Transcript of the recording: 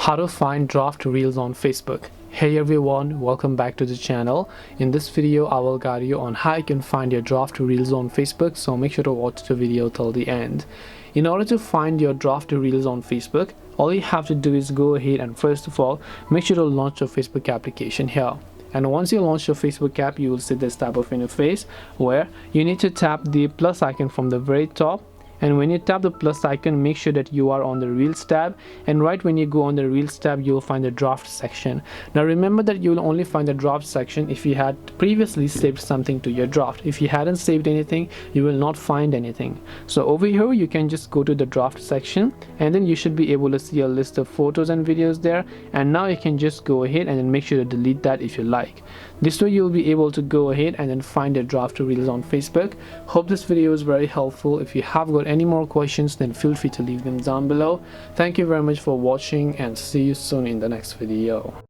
How to find draft reels on Facebook. Hey everyone, welcome back to the channel. In this video I will guide you on how you can find your draft reels on Facebook, so make sure to watch the video till the end. In order to find your draft reels on Facebook, all you have to do is go ahead and first of all make sure to launch your Facebook application here. And once you launch your Facebook app, you will see this type of interface where you need to tap the plus icon from the very top. And when you tap the plus icon, make sure that you are on the Reels tab, and right when you go on the Reels tab, you will find the draft section. Now remember that you will only find the draft section if you had previously saved something to your draft. If you hadn't saved anything, you will not find anything. So over here you can just go to the draft section, and then you should be able to see a list of photos and videos there. And now you can just go ahead and then make sure to delete that if you like. This way you'll be able to go ahead and then find your draft reels on Facebook. Hope this video is very helpful. If you have got any more questions, then feel free to leave them down below. Thank you very much for watching, and see you soon in the next video.